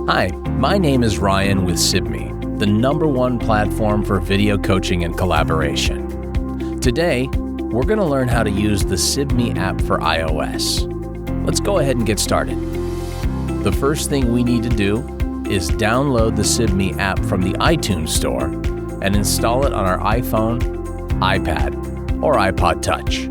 Hi, my name is Ryan with Sibme, the #1 platform for video coaching and collaboration. Today, we're going to learn how to use the Sibme app for iOS. Let's go ahead and get started. The first thing we need to do is download the Sibme app from the iTunes Store and install it on our iPhone, iPad, or iPod Touch.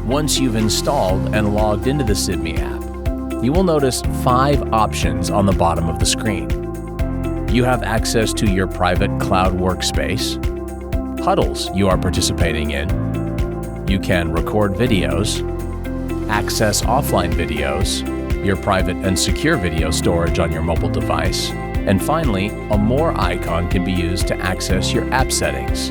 Once you've installed and logged into the Sibme app, you will notice 5 options on the bottom of the screen. You have access to your private cloud workspace, huddles you are participating in, you can record videos, access offline videos, your private and secure video storage on your mobile device, and finally, a More icon can be used to access your app settings.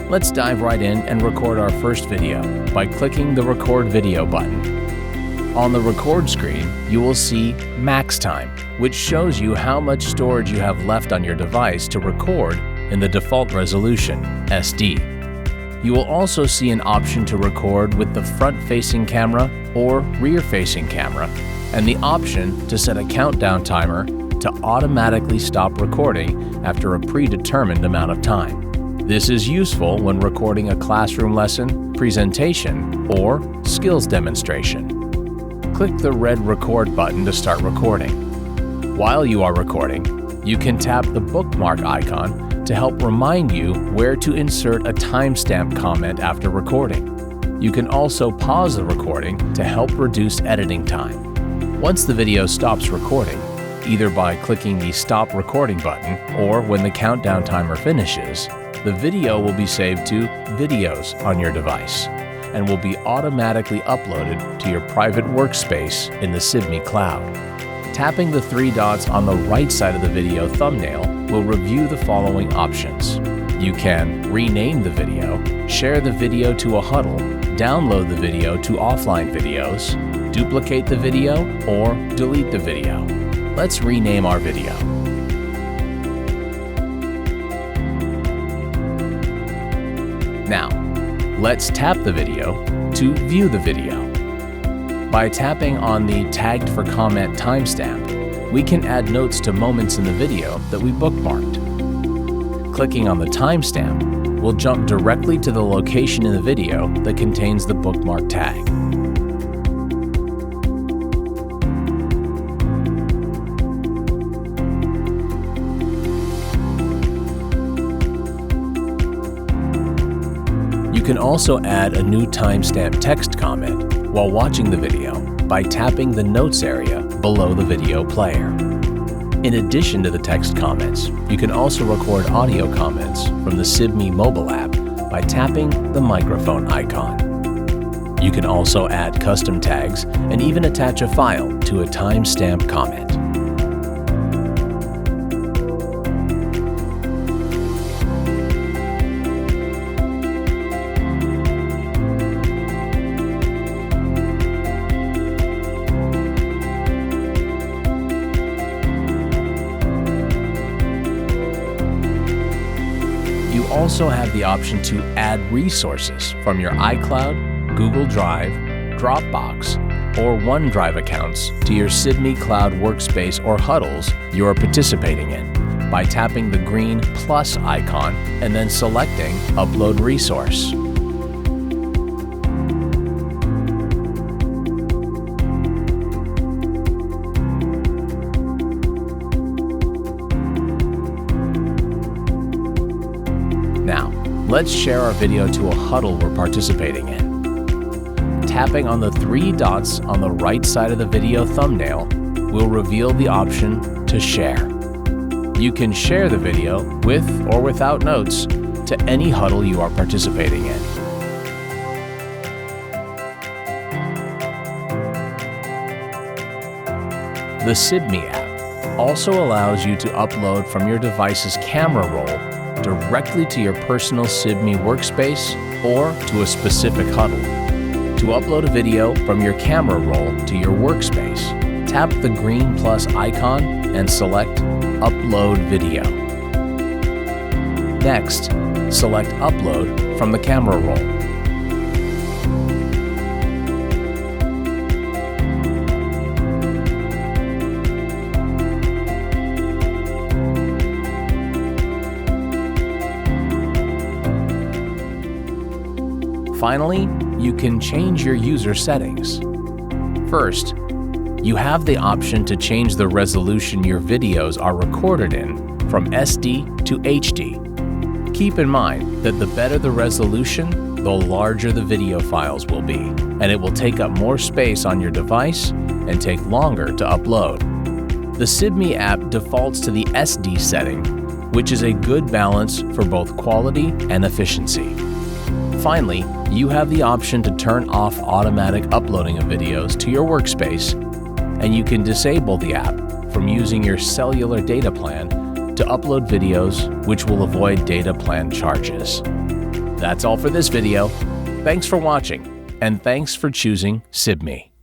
Let's dive right in and record our first video by clicking the Record Video button. On the record screen, you will see Max Time, which shows you how much storage you have left on your device to record in the default resolution, SD. You will also see an option to record with the front-facing camera or rear-facing camera, and the option to set a countdown timer to automatically stop recording after a predetermined amount of time. This is useful when recording a classroom lesson, presentation, or skills demonstration. Click the red Record button to start recording. While you are recording, you can tap the bookmark icon to help remind you where to insert a timestamp comment after recording. You can also pause the recording to help reduce editing time. Once the video stops recording, either by clicking the Stop Recording button or when the countdown timer finishes, the video will be saved to Videos on your device and will be automatically uploaded to your private workspace in the Sibme cloud. Tapping the 3 dots on the right side of the video thumbnail will review the following options. You can rename the video, share the video to a huddle, download the video to offline videos, duplicate the video, or delete the video. Let's rename our video. Now, let's tap the video to view the video. By tapping on the Tagged for Comment timestamp, we can add notes to moments in the video that we bookmarked. Clicking on the timestamp will jump directly to the location in the video that contains the bookmark tag. You can also add a new timestamp text comment while watching the video by tapping the Notes area below the video player. In addition to the text comments, you can also record audio comments from the Sibme mobile app by tapping the microphone icon. You can also add custom tags and even attach a file to a timestamp comment. You also have the option to add resources from your iCloud, Google Drive, Dropbox, or OneDrive accounts to your Sibme Cloud workspace or huddles you are participating in by tapping the green plus icon and then selecting Upload Resource. Now, let's share our video to a huddle we're participating in. Tapping on the 3 dots on the right side of the video thumbnail will reveal the option to share. You can share the video with or without notes to any huddle you are participating in. The Sibme app also allows you to upload from your device's camera roll directly to your personal Sibme workspace or to a specific huddle. To upload a video from your camera roll to your workspace, tap the green plus icon and select Upload Video. Next, select Upload from the camera roll. Finally, you can change your user settings. First, you have the option to change the resolution your videos are recorded in from SD to HD. Keep in mind that the better the resolution, the larger the video files will be, and it will take up more space on your device and take longer to upload. The Sibme app defaults to the SD setting, which is a good balance for both quality and efficiency. Finally, you have the option to turn off automatic uploading of videos to your workspace, and you can disable the app from using your cellular data plan to upload videos, which will avoid data plan charges. That's all for this video. Thanks for watching, and thanks for choosing Sibme.